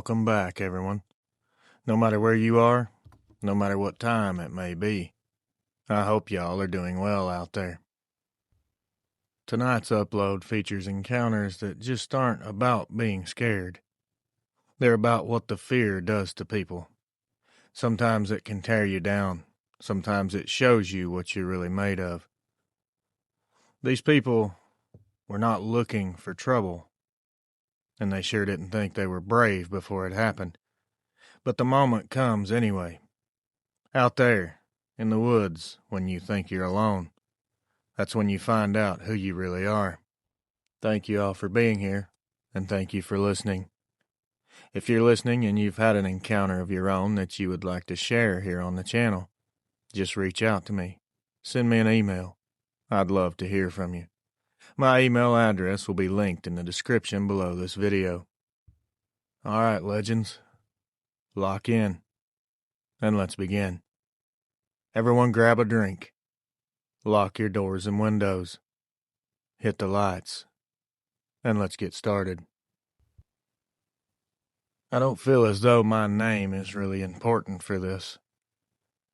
Welcome back, everyone. No matter where you are, no matter what time it may be, I hope y'all are doing well out there. Tonight's upload features encounters that just aren't about being scared. They're about what the fear does to people. Sometimes it can tear you down. Sometimes it shows you what you're really made of. These people were not looking for trouble, and they sure didn't think they were brave before it happened. But the moment comes anyway. Out there, in the woods, when you think you're alone. That's when you find out who you really are. Thank you all for being here, and thank you for listening. If you're listening and you've had an encounter of your own that you would like to share here on the channel, just reach out to me. Send me an email. I'd love to hear from you. My email address will be linked in the description below this video. All right, legends, lock in, and let's begin. Everyone grab a drink. Lock your doors and windows. Hit the lights. And let's get started. I don't feel as though my name is really important for this.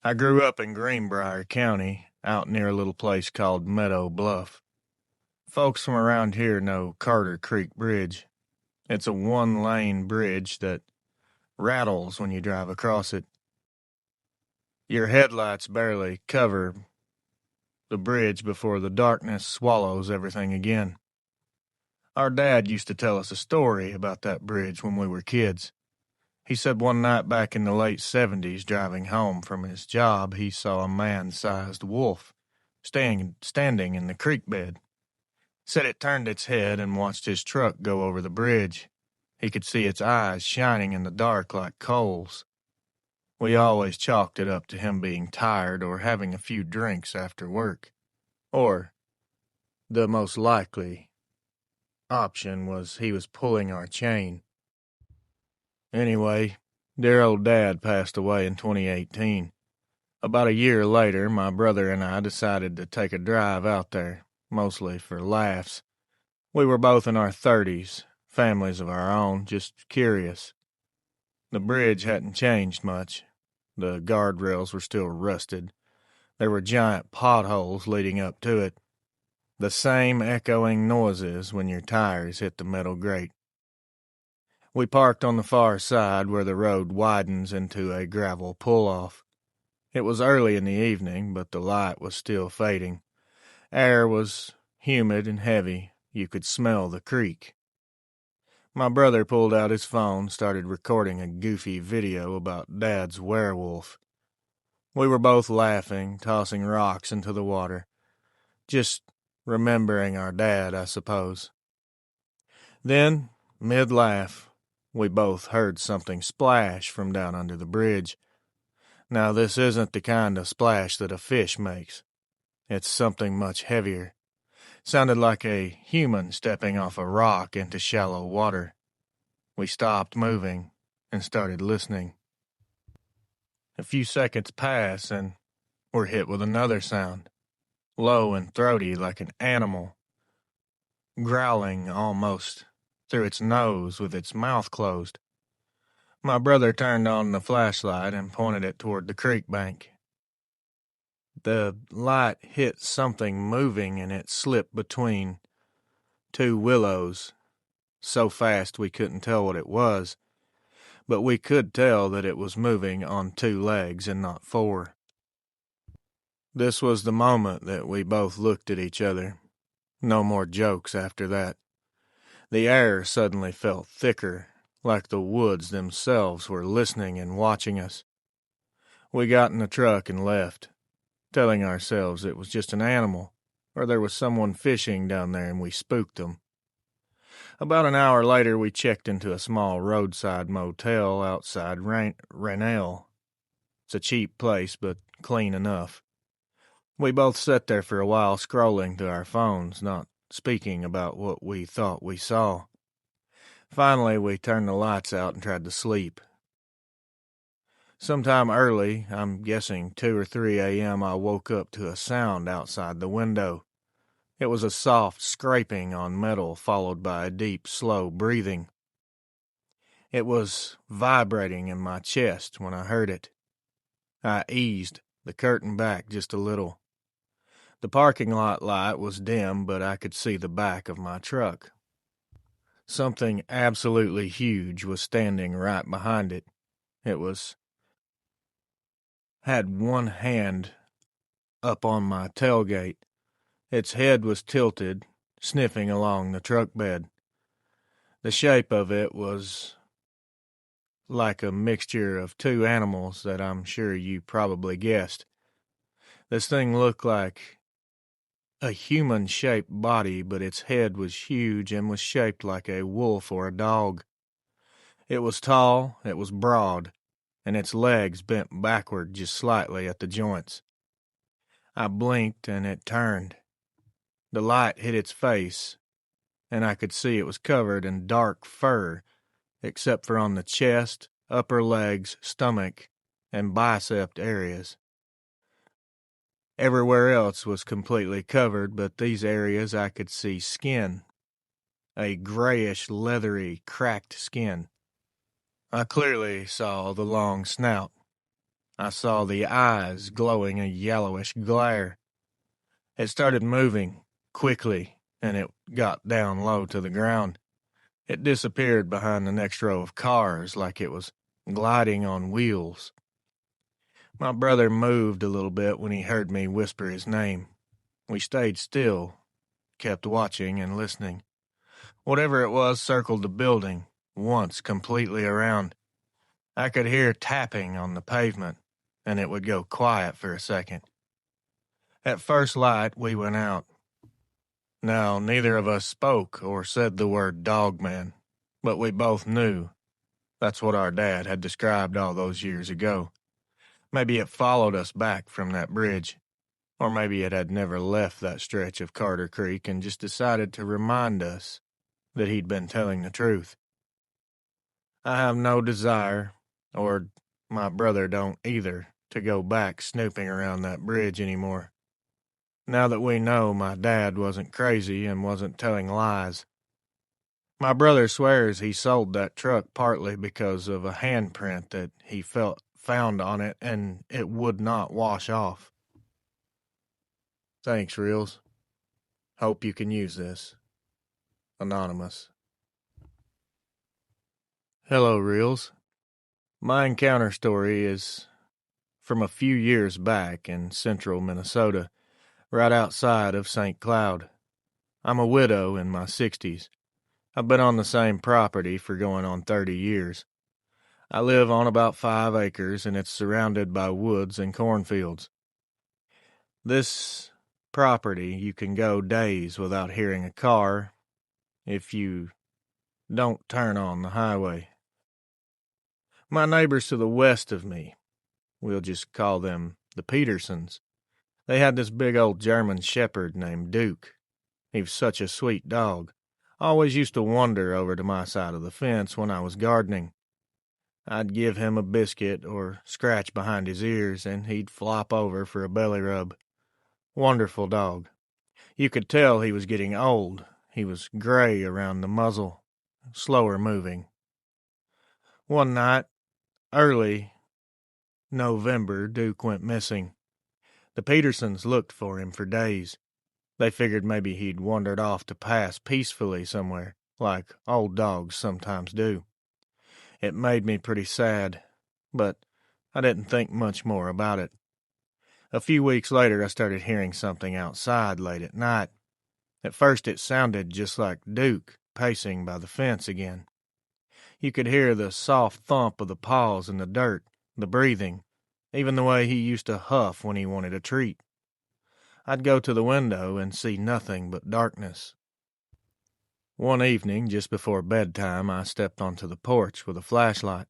I grew up in Greenbrier County, out near a little place called Meadow Bluff. Folks from around here know Carter Creek Bridge. It's a one-lane bridge that rattles when you drive across it. Your headlights barely cover the bridge before the darkness swallows everything again. Our dad used to tell us a story about that bridge when we were kids. He said one night back in the late 70s, driving home from his job, he saw a man-sized wolf standing in the creek bed. Said it turned its head and watched his truck go over the bridge. He could see its eyes shining in the dark like coals. We always chalked it up to him being tired or having a few drinks after work. Or, the most likely option was he was pulling our chain. Anyway, dear old Dad passed away in 2018. About a year later, my brother and I decided to take a drive out there, mostly for laughs. We were both in our 30s, families of our own, just curious. The bridge hadn't changed much. The guardrails were still rusted. There were giant potholes leading up to it. The same echoing noises when your tires hit the metal grate. We parked on the far side where the road widens into a gravel pull-off. It was early in the evening, but the light was still fading. Air was humid and heavy. You could smell the creek. My brother pulled out his phone, started recording a goofy video about Dad's werewolf. We were both laughing, tossing rocks into the water. Just remembering our dad, I suppose. Then, mid-laugh, we both heard something splash from down under the bridge. Now, this isn't the kind of splash that a fish makes. It's something much heavier. Sounded like a human stepping off a rock into shallow water. We stopped moving and started listening. A few seconds pass and we're hit with another sound, low and throaty like an animal, growling almost through its nose with its mouth closed. My brother turned on the flashlight and pointed it toward the creek bank. The light hit something moving and it slipped between two willows so fast we couldn't tell what it was, but we could tell that it was moving on two legs and not four. This was the moment that we both looked at each other. No more jokes after that. The air suddenly felt thicker, like the woods themselves were listening and watching us. We got in the truck and left, telling ourselves it was just an animal, or there was someone fishing down there and we spooked them. About an hour later, we checked into a small roadside motel outside Raynell. It's a cheap place, but clean enough. We both sat there for a while scrolling through our phones, not speaking about what we thought we saw. Finally, we turned the lights out and tried to sleep. Sometime early, I'm guessing 2 or 3 a.m., I woke up to a sound outside the window. It was a soft scraping on metal followed by a deep, slow breathing. It was vibrating in my chest when I heard it. I eased the curtain back just a little. The parking lot light was dim, but I could see the back of my truck. Something absolutely huge was standing right behind it. It had one hand up on my tailgate. Its head was tilted, sniffing along the truck bed. The shape of it was like a mixture of two animals that I'm sure you probably guessed. This thing looked like a human-shaped body, but its head was huge and was shaped like a wolf or a dog. It was tall, it was broad, and its legs bent backward just slightly at the joints. I blinked and it turned. The light hit its face, and I could see it was covered in dark fur, except for on the chest, upper legs, stomach, and bicep areas. Everywhere else was completely covered, but these areas I could see skin, a grayish, leathery, cracked skin. I clearly saw the long snout. I saw the eyes glowing a yellowish glare. It started moving quickly, and it got down low to the ground. It disappeared behind the next row of cars like it was gliding on wheels. My brother moved a little bit when he heard me whisper his name. We stayed still, kept watching and listening. Whatever it was circled the building, once completely around. I could hear tapping on the pavement, and it would go quiet for a second. At first light, we went out. Now, neither of us spoke or said the word Dogman, but we both knew. That's what our dad had described all those years ago. Maybe it followed us back from that bridge, or maybe it had never left that stretch of Carter Creek and just decided to remind us that he'd been telling the truth. I have no desire, or my brother don't either, to go back snooping around that bridge anymore. Now that we know my dad wasn't crazy and wasn't telling lies. My brother swears he sold that truck partly because of a handprint that he found on it and it would not wash off. Thanks, Reels. Hope you can use this. Anonymous. Hello, Reels. My encounter story is from a few years back in central Minnesota, right outside of St. Cloud. I'm a widow in my 60s. I've been on the same property for going on 30 years. I live on about 5 acres, and it's surrounded by woods and cornfields. This property, you can go days without hearing a car if you don't turn on the highway. My neighbors to the west of me, we'll just call them the Petersons, they had this big old German shepherd named Duke. He was such a sweet dog. I always used to wander over to my side of the fence when I was gardening. I'd give him a biscuit or scratch behind his ears, and he'd flop over for a belly rub. Wonderful dog. You could tell he was getting old. He was gray around the muzzle, slower moving. One night, early November, Duke went missing. The Petersons looked for him for days. They figured maybe he'd wandered off to pass peacefully somewhere, like old dogs sometimes do. It made me pretty sad, but I didn't think much more about it. A few weeks later, I started hearing something outside late at night. At first, it sounded just like Duke pacing by the fence again. You could hear the soft thump of the paws in the dirt, the breathing, even the way he used to huff when he wanted a treat. I'd go to the window and see nothing but darkness. One evening, just before bedtime, I stepped onto the porch with a flashlight.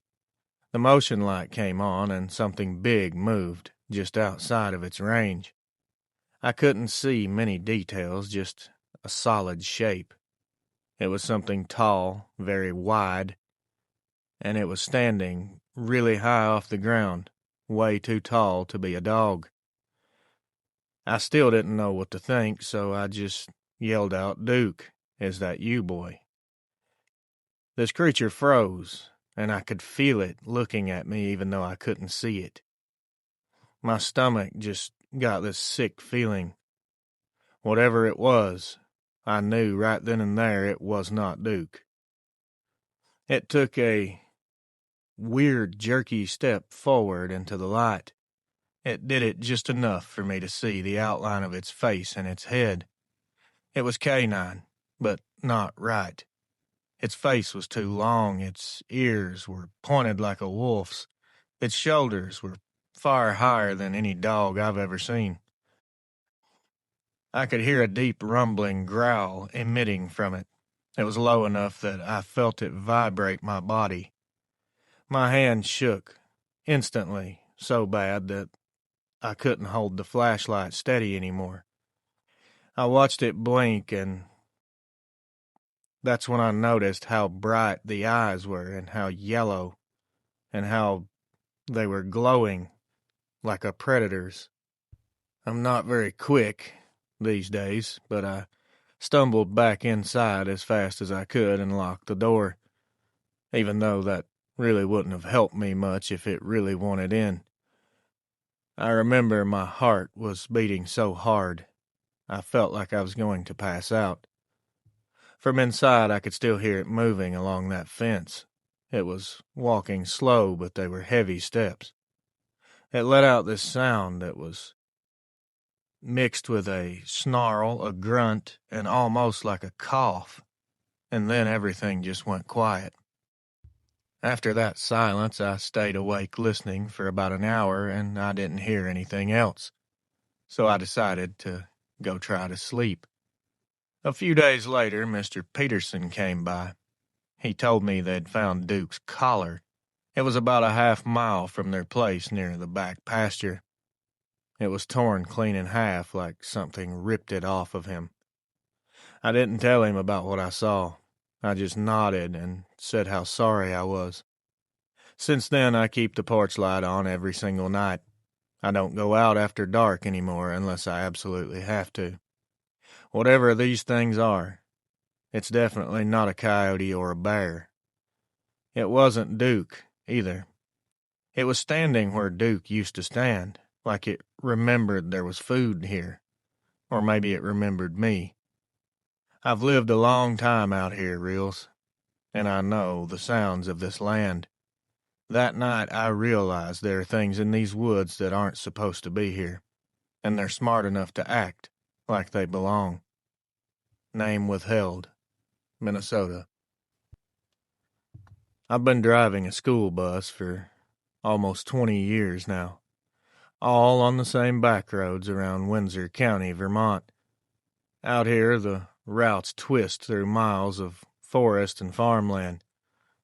The motion light came on and something big moved just outside of its range. I couldn't see many details, just a solid shape. It was something tall, very wide, and it was standing really high off the ground, way too tall to be a dog. I still didn't know what to think, so I just yelled out, "Duke, is that you, boy?" This creature froze. and I could feel it looking at me even though I couldn't see it. My stomach just got this sick feeling. Whatever it was, I knew right then and there it was not Duke. It took a weird, jerky step forward into the light. It did it just enough for me to see the outline of its face and its head. It was canine, but not right. Its face was too long, its ears were pointed like a wolf's, its shoulders were far higher than any dog I've ever seen. I could hear a deep rumbling growl emitting from it. It was low enough that I felt it vibrate my body. My hand shook, instantly, so bad that I couldn't hold the flashlight steady anymore. I watched it blink, and that's when I noticed how bright the eyes were and how yellow and how they were glowing like a predator's. I'm not very quick these days, but I stumbled back inside as fast as I could and locked the door, even though that really wouldn't have helped me much if it really wanted in. I remember my heart was beating so hard, I felt like I was going to pass out. From inside, I could still hear it moving along that fence. It was walking slow, but they were heavy steps. It let out this sound that was mixed with a snarl, a grunt, and almost like a cough, and then everything just went quiet. After that silence, I stayed awake listening for about an hour, and I didn't hear anything else, so I decided to go try to sleep. A few days later, Mr. Peterson came by. He told me they'd found Duke's collar. It was about a half-mile from their place near the back pasture. It was torn clean in half like something ripped it off of him. I didn't tell him about what I saw. I just nodded and said how sorry I was. Since then, I keep the porch light on every single night. I don't go out after dark anymore unless I absolutely have to. Whatever these things are, it's definitely not a coyote or a bear. It wasn't Duke, either. It was standing where Duke used to stand, like it remembered there was food here. Or maybe it remembered me. I've lived a long time out here, Reels, and I know the sounds of this land. That night I realized there are things in these woods that aren't supposed to be here, and they're smart enough to act like they belong. Name withheld. Minnesota. I've been driving a school bus for almost 20 years now, all on the same back roads around Windsor County, Vermont. Out here, the routes twist through miles of forest and farmland,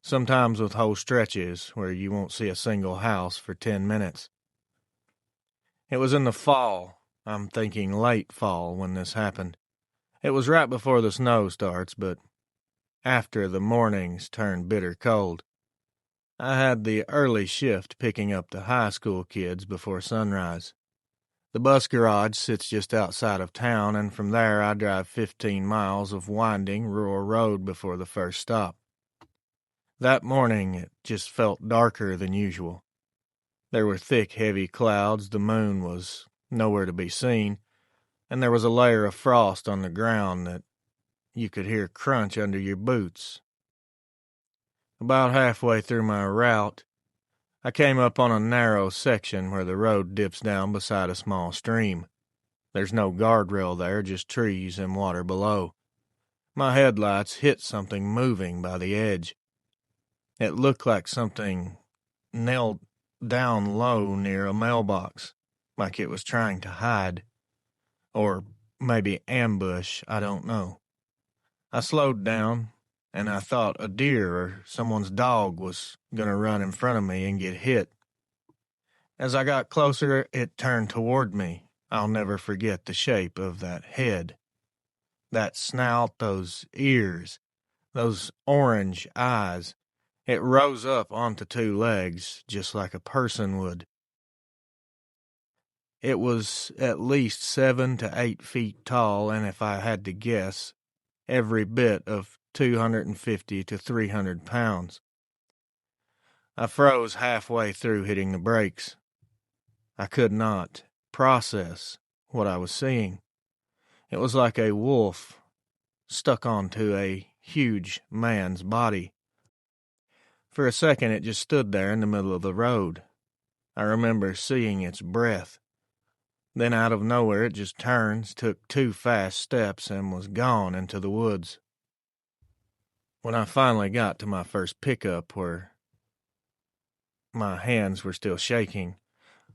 sometimes with whole stretches where you won't see a single house for 10 minutes. It was in the fall, I'm thinking late fall, when this happened. It was right before the snow starts, but after the mornings turn bitter cold. I had the early shift picking up the high school kids before sunrise. The bus garage sits just outside of town, and from there I drive 15 miles of winding rural road before the first stop. That morning it just felt darker than usual. There were thick, heavy clouds, the moon was nowhere to be seen, and there was a layer of frost on the ground that you could hear crunch under your boots. About halfway through my route, I came up on a narrow section where the road dips down beside a small stream. There's no guardrail there, just trees and water below. My headlights hit something moving by the edge. It looked like something knelt down low near a mailbox, like it was trying to hide. Or maybe ambush, I don't know. I slowed down, and I thought a deer or someone's dog was gonna run in front of me and get hit. As I got closer, it turned toward me. I'll never forget the shape of that head, that snout, those ears, those orange eyes. It rose up onto two legs, just like a person would. It was at least 7 to 8 feet tall, and if I had to guess, every bit of 250 to 300 pounds. I froze halfway through hitting the brakes. I could not process what I was seeing. It was like a wolf stuck onto a huge man's body. For a second, it just stood there in the middle of the road. I remember seeing its breath. Then out of nowhere, it just turned, took 2 fast steps, and was gone into the woods. When I finally got to my first pickup where my hands were still shaking,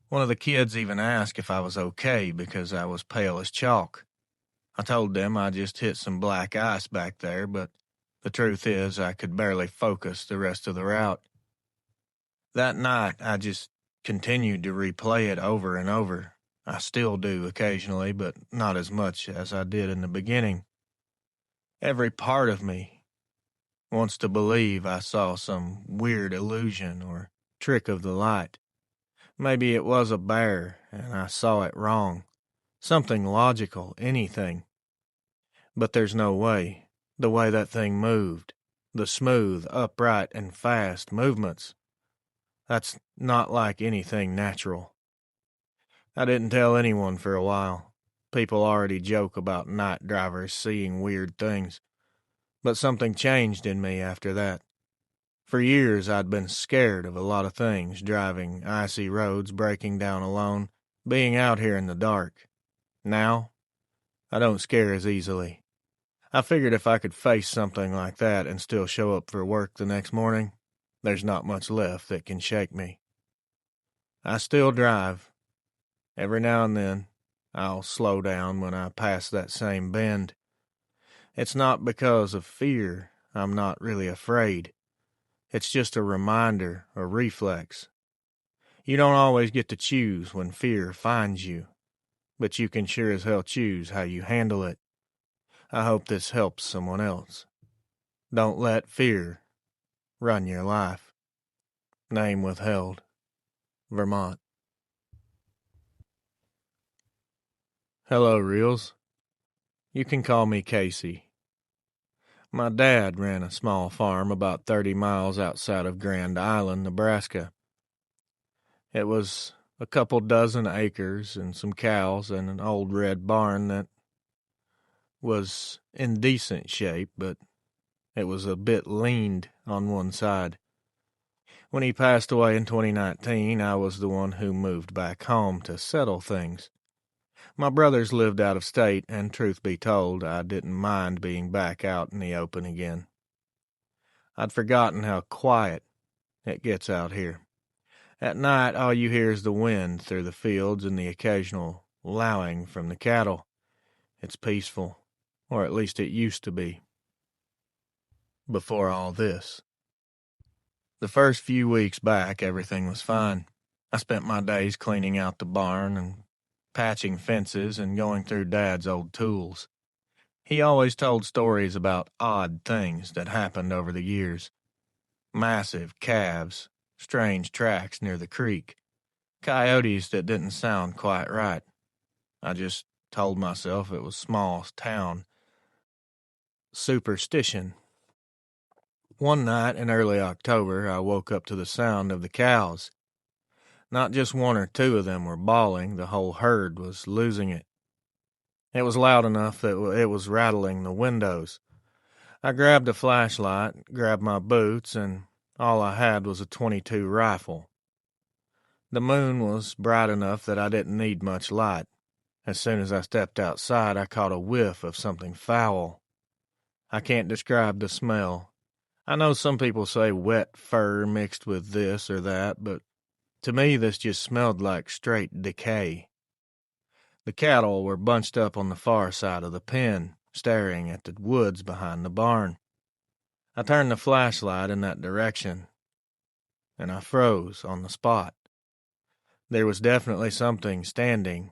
one of the kids even asked if I was okay because I was pale as chalk. I told them I just hit some black ice back there, but the truth is I could barely focus the rest of the route. That night, I just continued to replay it over and over. I still do occasionally, but not as much as I did in the beginning. Every part of me wants to believe I saw some weird illusion or trick of the light. Maybe it was a bear and I saw it wrong. Something logical, anything. But there's no way. The way that thing moved, the smooth, upright, and fast movements, that's not like anything natural. I didn't tell anyone for a while. People already joke about night drivers seeing weird things. But something changed in me after that. For years, I'd been scared of a lot of things, driving icy roads, breaking down alone, being out here in the dark. Now, I don't scare as easily. I figured if I could face something like that and still show up for work the next morning, there's not much left that can shake me. I still drive. Every now and then, I'll slow down when I pass that same bend. It's not because of fear. I'm not really afraid. It's just a reminder, a reflex. You don't always get to choose when fear finds you, but you can sure as hell choose how you handle it. I hope this helps someone else. Don't let fear run your life. Name withheld. Vermont. Hello, Reels. You can call me Casey. My dad ran a small farm about 30 miles outside of Grand Island, Nebraska. It was a couple dozen acres and some cows and an old red barn that was in decent shape, but it was a bit leaned on one side. When he passed away in 2019, I was the one who moved back home to settle things. My brothers lived out of state, and truth be told, I didn't mind being back out in the open again. I'd forgotten how quiet it gets out here. At night, all you hear is the wind through the fields and the occasional lowing from the cattle. It's peaceful, or at least it used to be, before all this. The first few weeks back, everything was fine. I spent my days cleaning out the barn and patching fences and going through Dad's old tools. He always told stories about odd things that happened over the years. Massive calves, strange tracks near the creek, coyotes that didn't sound quite right. I just told myself it was small town superstition. One night in early October, I woke up to the sound of the cows. Not just one or two of them were bawling, the whole herd was losing it. It was loud enough that it was rattling the windows. I grabbed a flashlight, grabbed my boots, and all I had was a .22 rifle. The moon was bright enough that I didn't need much light. As soon as I stepped outside, I caught a whiff of something foul. I can't describe the smell. I know some people say wet fur mixed with this or that, but to me this just smelled like straight decay. The cattle were bunched up on the far side of the pen, staring at the woods behind the barn. I turned the flashlight in that direction, and I froze on the spot. There was definitely something standing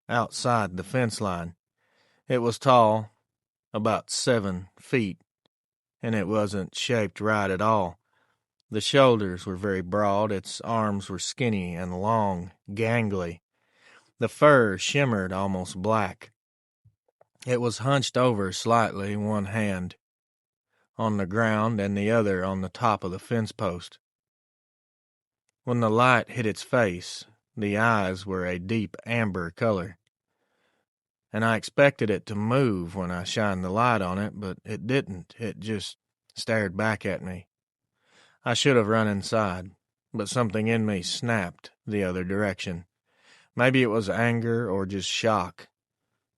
outside the fence line. It was tall, about 7 feet, and it wasn't shaped right at all. The shoulders were very broad, its arms were skinny and long, gangly. The fur shimmered almost black. It was hunched over slightly, one hand on the ground and the other on the top of the fence post. When the light hit its face, the eyes were a deep amber color, and I expected it to move when I shined the light on it, but it didn't. It just stared back at me. I should have run inside, but something in me snapped the other direction. Maybe it was anger or just shock,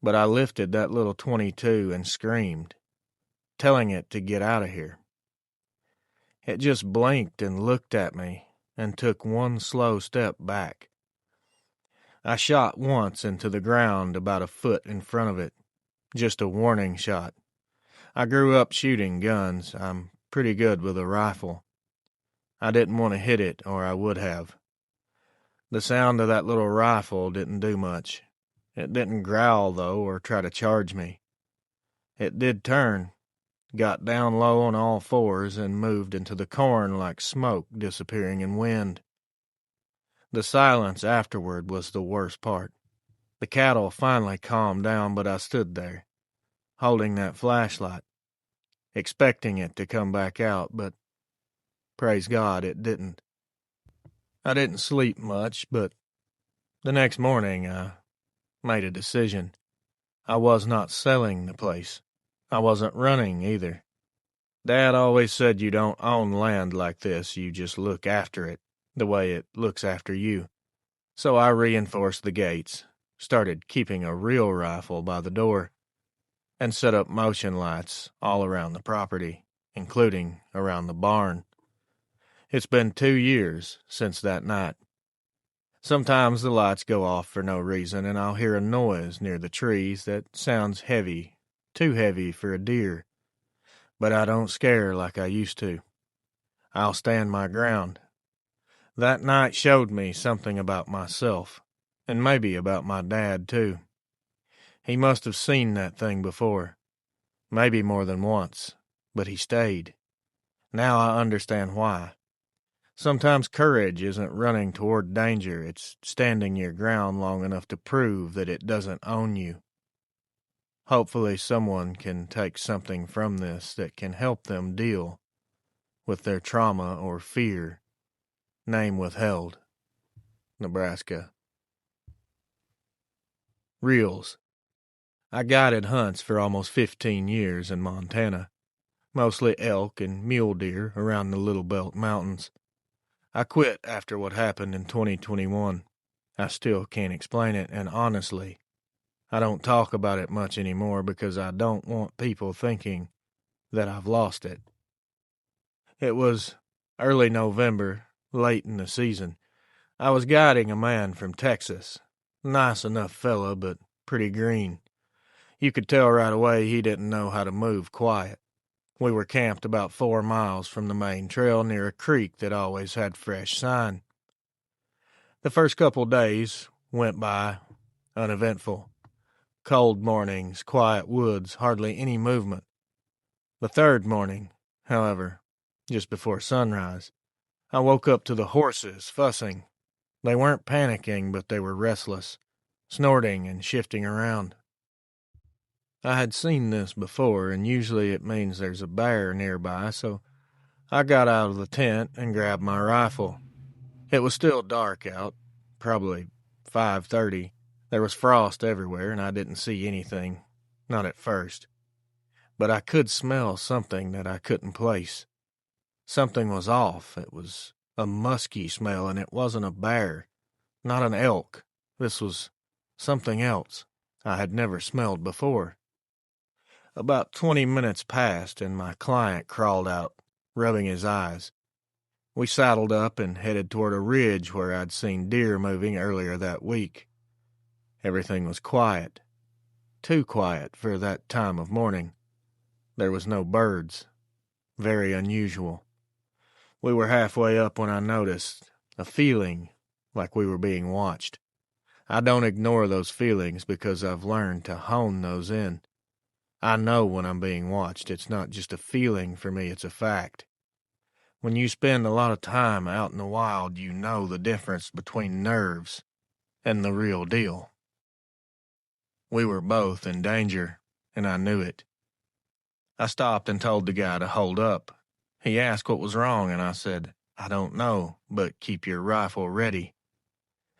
but I lifted that little .22 and screamed, telling it to get out of here. It just blinked and looked at me and took one slow step back. I shot once into the ground about a foot in front of it, just a warning shot. I grew up shooting guns. I'm pretty good with a rifle. I didn't want to hit it, or I would have. The sound of that little rifle didn't do much. It didn't growl, though, or try to charge me. It did turn, got down low on all fours, and moved into the corn like smoke disappearing in wind. The silence afterward was the worst part. The cattle finally calmed down, but I stood there, holding that flashlight, expecting it to come back out, but praise God it didn't. I didn't sleep much, but the next morning I made a decision. I was not selling the place. I wasn't running either. Dad always said you don't own land like this, you just look after it, the way it looks after you. So I reinforced the gates, started keeping a real rifle by the door, and set up motion lights all around the property, including around the barn. It's been 2 years since that night. Sometimes the lights go off for no reason, and I'll hear a noise near the trees that sounds heavy, too heavy for a deer. But I don't scare like I used to. I'll stand my ground. That night showed me something about myself, and maybe about my dad, too. He must have seen that thing before, maybe more than once, but he stayed. Now I understand why. Sometimes courage isn't running toward danger, it's standing your ground long enough to prove that it doesn't own you. Hopefully someone can take something from this that can help them deal with their trauma or fear. Name withheld. Nebraska. Reels. I guided hunts for almost 15 years in Montana, mostly elk and mule deer around the Little Belt Mountains. I quit after what happened in 2021. I still can't explain it, and honestly, I don't talk about it much anymore because I don't want people thinking that I've lost it. It was early November, late in the season. I was guiding a man from Texas. Nice enough fella, but pretty green. You could tell right away he didn't know how to move quiet. We were camped about 4 miles from the main trail near a creek that always had fresh sign. The first couple days went by uneventful. Cold mornings, quiet woods, hardly any movement. The third morning, however, just before sunrise, I woke up to the horses fussing. They weren't panicking, but they were restless, snorting and shifting around. I had seen this before, and usually it means there's a bear nearby, so I got out of the tent and grabbed my rifle. It was still dark out, probably 5:30. There was frost everywhere, and I didn't see anything, not at first. But I could smell something that I couldn't place. Something was off. It was a musky smell, and it wasn't a bear, not an elk. This was something else I had never smelled before. About 20 minutes passed, and my client crawled out, rubbing his eyes. We saddled up and headed toward a ridge where I'd seen deer moving earlier that week. Everything was quiet. Too quiet for that time of morning. There was no birds. Very unusual. We were halfway up when I noticed a feeling like we were being watched. I don't ignore those feelings because I've learned to hone those in. I know when I'm being watched. It's not just a feeling for me, it's a fact. When you spend a lot of time out in the wild, you know the difference between nerves and the real deal. We were both in danger, and I knew it. I stopped and told the guy to hold up. He asked what was wrong, and I said, I don't know, but keep your rifle ready.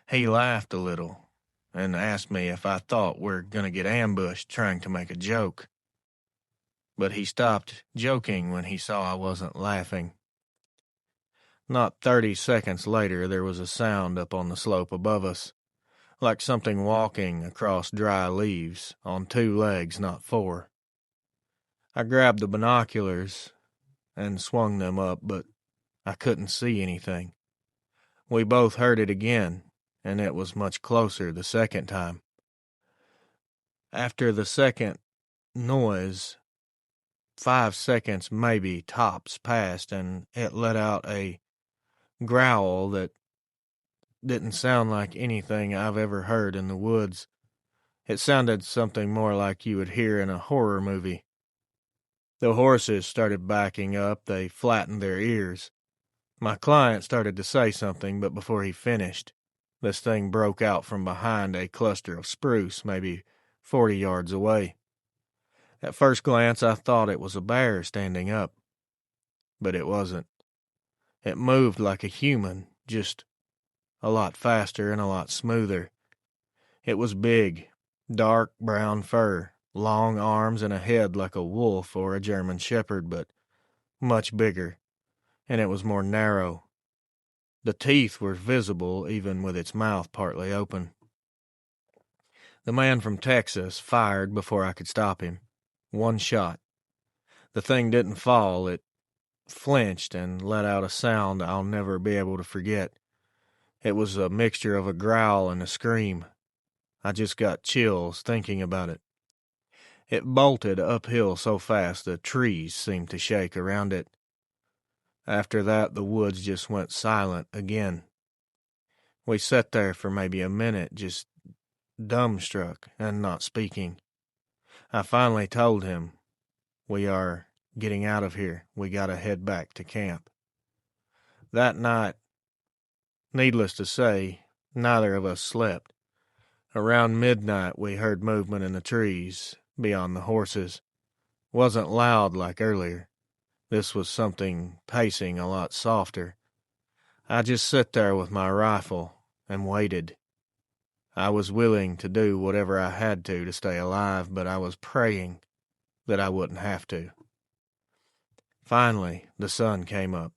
He laughed a little and asked me if I thought we're going to get ambushed trying to make a joke. But he stopped joking when he saw I wasn't laughing. Not 30 seconds later, there was a sound up on the slope above us, like something walking across dry leaves on 2 legs, not 4. I grabbed the binoculars and swung them up, but I couldn't see anything. We both heard it again, and it was much closer the second time. After the second noise, 5 seconds maybe tops passed, and it let out a growl that didn't sound like anything I've ever heard in the woods. It sounded something more like you would hear in a horror movie. The horses started backing up. They flattened their ears. My client started to say something, but before he finished, this thing broke out from behind a cluster of spruce, maybe 40 yards away. At first glance, I thought it was a bear standing up, but it wasn't. It moved like a human, just a lot faster and a lot smoother. It was big, dark brown fur, long arms and a head like a wolf or a German shepherd, but much bigger, and it was more narrow. The teeth were visible even with its mouth partly open. The man from Texas fired before I could stop him. 1 shot. The thing didn't fall. It flinched and let out a sound I'll never be able to forget. It was a mixture of a growl and a scream. I just got chills thinking about it. It bolted uphill so fast the trees seemed to shake around it. After that, the woods just went silent again. We sat there for maybe a minute, just dumbstruck and not speaking. I finally told him, "We are getting out of here. We gotta head back to camp." That night, needless to say, neither of us slept. Around midnight, we heard movement in the trees beyond the horses. Wasn't loud like earlier. This was something pacing a lot softer. I just sat there with my rifle and waited. I was willing to do whatever I had to stay alive, but I was praying that I wouldn't have to. Finally, the sun came up.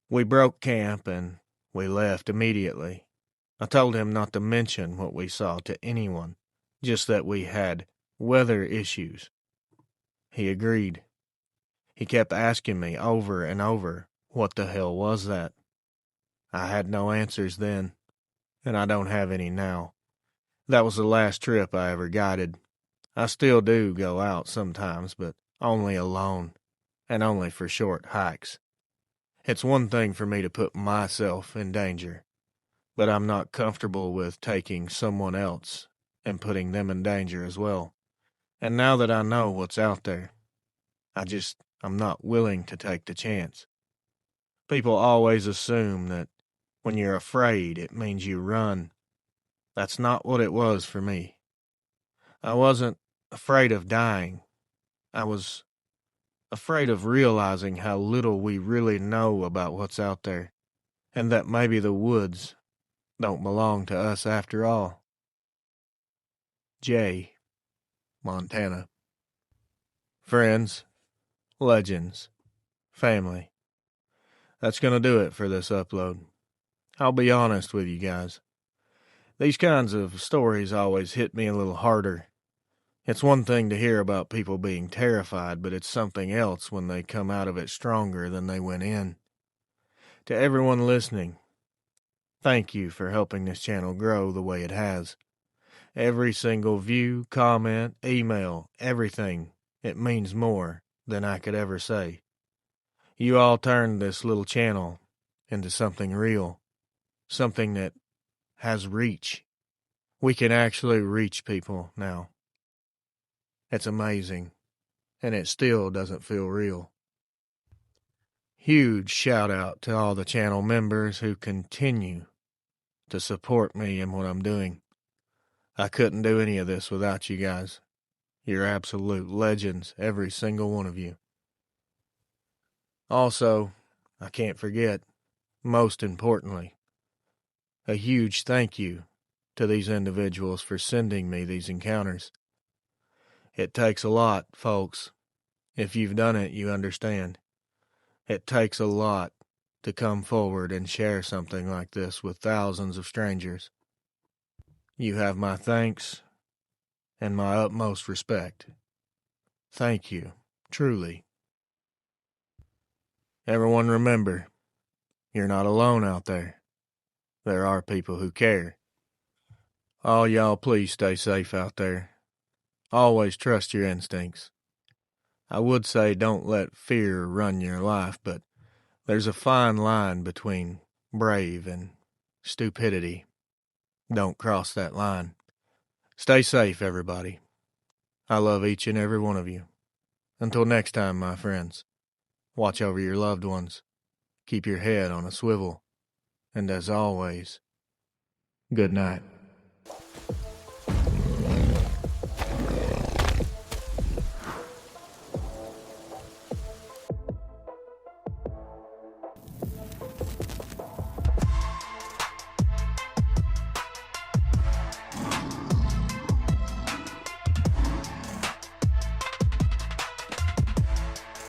We broke camp and we left immediately. I told him not to mention what we saw to anyone, just that we had weather issues. He agreed. He kept asking me over and over, what the hell was that? I had no answers then, and I don't have any now. That was the last trip I ever guided. I still do go out sometimes, but only alone, and only for short hikes. It's one thing for me to put myself in danger, but I'm not comfortable with taking someone else and putting them in danger as well. And now that I know what's out there, I'm not willing to take the chance. People always assume that when you're afraid, it means you run. That's not what it was for me. I wasn't afraid of dying. I was afraid of realizing how little we really know about what's out there, and that maybe the woods don't belong to us after all. Jay, Montana. Friends, legends, family. That's going to do it for this upload. I'll be honest with you guys. These kinds of stories always hit me a little harder. It's one thing to hear about people being terrified, but it's something else when they come out of it stronger than they went in. To everyone listening, thank you for helping this channel grow the way it has. Every single view, comment, email, everything, it means more than I could ever say. You all turned this little channel into something real, something that has reach. We can actually reach people now. It's amazing, and it still doesn't feel real. Huge shout out to all the channel members who continue to support me in what I'm doing. I couldn't do any of this without you guys. You're absolute legends, every single one of you. Also, I can't forget, most importantly, a huge thank you to these individuals for sending me these encounters. It takes a lot, folks. If you've done it, you understand. It takes a lot to come forward and share something like this with thousands of strangers. You have my thanks and my utmost respect. Thank you, truly. Everyone remember, you're not alone out there. There are people who care. All y'all please stay safe out there. Always trust your instincts. I would say don't let fear run your life, but there's a fine line between brave and stupidity. Don't cross that line. Stay safe, everybody. I love each and every one of you. Until next time, my friends, watch over your loved ones. Keep your head on a swivel. And as always, good night.